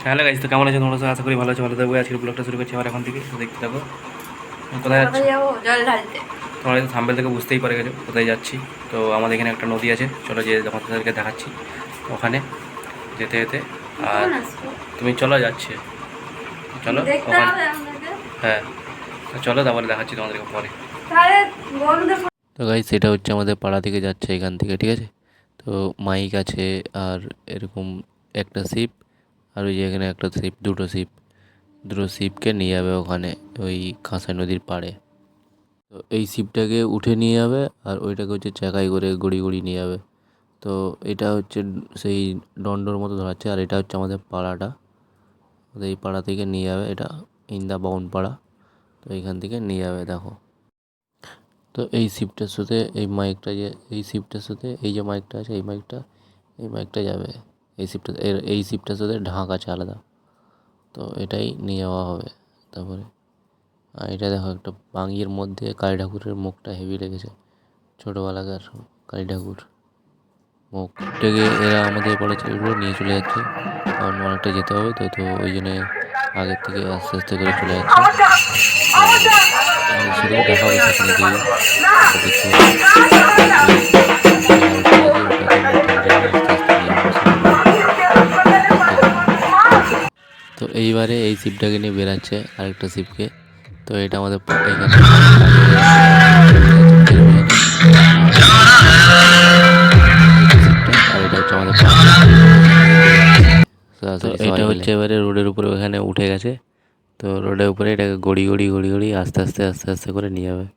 Hello guys, তো কেমন আছো তোমরা? আশা করি ভালো আছো, ভালো থাকবে। আজকের ব্লগটা শুরু করছি আবার এখন থেকে। তো দেখতে থাকো। কোথায় যাচ্ছি যাবো জল ঢালতে। তোমরা তো থাম্বেল থেকে বুঝতেই পারে গেছো কোথায় যাচ্ছি। তো আমাদের এখানে একটা নদী আছে, চলো যে তোমাদেরকে দেখাচ্ছি ওখানে যেতে যেতে। আর কখন আসবো তুমি চলো, যাচ্ছে চলো দেখতে ওখানে। হবে আপনাকে। হ্যাঁ, তো চলো তারপরে দেখাচ্ছি তোমাদেরকে পরে। তাহলে বন্ধুদের তো গাইস, সেটা হচ্ছে আমাদের পাড়া থেকে যাচ্ছে এখান থেকে, ঠিক আছে? তো মাইক আছে আর এরকম একটা শিপ, আর ওই যে এখানে একটা শিপ, দুটো শিপকে নিয়ে যাবে ওখানে ওই কাঁসাই নদীর পাড়ে। তো এই শিপটাকে উঠে নিয়ে যাবে আর ওইটাকে হচ্ছে চাকায় করে গড়ি গড়ি নিয়ে যাবে। তো এটা হচ্ছে সেই দণ্ডর মতো ধরাচ্ছে, আর এটা হচ্ছে আমাদের পাড়াটা। তো এই পাড়া থেকে নিয়ে যাবে, এটা ইন্দা বাউন পাড়া। তো এইখান থেকে নিয়ে যাবে, দেখো। তো এই শিপটার সাথে এই শিপটার সাথে এই যে মাইকটা আছে, এই মাইকটা যাবে এই শিপটার সাথে ঢাক আছে আলাদা। তো এটাই নিয়ে যাওয়া হবে। তারপরে আর এটা দেখো, একটা বাঙির মধ্যে কালী ঠাকুরের মুখটা হেভি লেগেছে, ছোটোবেলাকার কালী ঠাকুর মুখটাকে এরা আমাদের পাড়া ছেলেগুলো নিয়ে চলে যাচ্ছে, কারণ অনেকটা যেতে হবে। তো তো ওই জন্যে আগের থেকে আস্তে আস্তে করে চলে যাচ্ছে। আমাদের সাথেও দেখা হবে সেখানে গিয়ে, ওটা দেখতে হবে। তো এইবারে এই শিপটাকে নিয়ে বেরাচ্ছে আরেকটা শিপকে। তো এটা আমাদের এখানে আর এটা হচ্ছে আমাদের তো এটা হচ্ছে এবারে রোডের উপরে ওখানে উঠে গেছে। তো রোডের উপরে এটাকে গড়ি আস্তে আস্তে আস্তে আস্তে করে নিয়ে যাবে।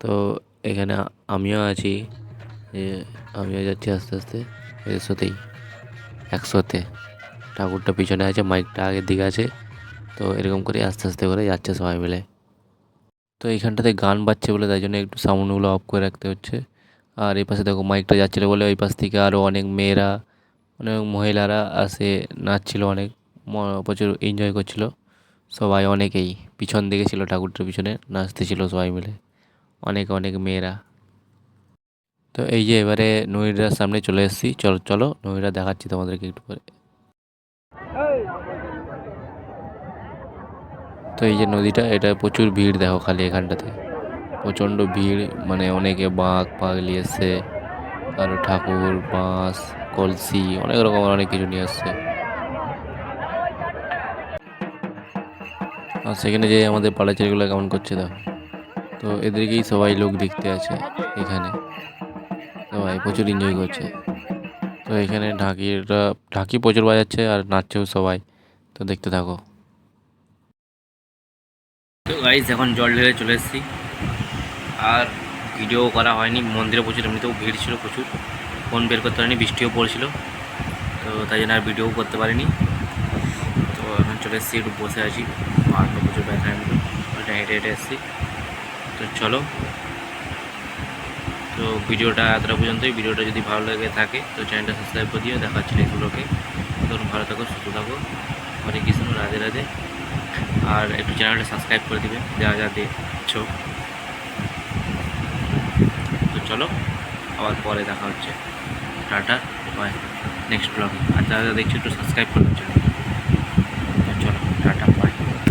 তো এখানে আমিও আছি, যে আমিও যাচ্ছি আস্তে আস্তে এর সাথেই একসাথে। ঠাকুরটা পিছনে আছে, মাইকটা আগের দিকে আছে। তো এরকম করে আস্তে আস্তে করে যাচ্ছে সবাই মিলে। তো এইখানটাতে গান বাজছে বলে তাই জন্য একটু সাউন্ডগুলো অফ করে রাখতে হচ্ছে। আর এই পাশে দেখো মাইকটা যাচ্ছিলো বলে ওই পাশ থেকে আরও অনেক মেয়েরা, অনেক মহিলারা আসে নাচছিল, অনেক প্রচুর এনজয় করছিল সবাই। অনেকেই পিছন দিকে ছিল, ঠাকুরটার পিছনে নাচতেছিল সবাই মিলে, অনেক অনেক মেয়েরা। তো এই যে এবারে নদীটার সামনে চলে এসেছি, চলো চলো নদীটা দেখাচ্ছি তোমাদেরকে একটু পরে। তো এই যে নদীটা, এটা প্রচুর ভিড় দেখো, খালি এখানটাতে প্রচণ্ড ভিড়, মানে অনেকে বাঁক নিয়ে এসছে, কারো ঠাকুর, বাঁশ, কলসি, অনেক রকম অনেক কিছু নিয়ে আসছে। আর সেখানে যে আমাদের পাড়া ছেলেগুলো কেমন করছে দেখো। তো এদেরকেই সবাই লোক দেখতে আছে এখানে, সবাই প্রচুর এনজয় করছে। তো এখানে ঢাকি প্রচুর বাজাচ্ছে আর নাচছেও সবাই। তো দেখতে থাকো। তো গাইস, এখন জল ঢেলে চলে এসেছি, আর ভিডিও করা হয়নি। মন্দিরে প্রচুর এমনিতেও ভিড় ছিল প্রচুর, ফোন বের করতে পারিনি, বৃষ্টিও পড়ছিল। তো তাই জন্য আর ভিডিও করতে পারিনি। তো এখন চলে এসেছি, একটু বসে আছি, আর প্রচুর ব্যথা, এমনি হেঁটে হেঁটে এসেছি। তো চলো, তো ভিডিওটা এতটা পর্যন্তই। ভিডিওটা যদি ভালো লেগে থাকে তো চ্যানেলটা সাবস্ক্রাইব করে দিও। দেখা হচ্ছে নেক্সটগুলোকে। তখন ভালো থাকো, সুস্থ থাকো। হরে কৃষ্ণ, রাধে রাধে। আর একটু চ্যানেলটা সাবস্ক্রাইব করে দিবে যা যা দেখছো। তো চলো, আবার পরে দেখা হচ্ছে। টাটা, বাই, নেক্সট ব্লগে। আর যারা যা দেখছো একটু সাবস্ক্রাইব করে দিচ্ছ। চলো, টাটা, বাই।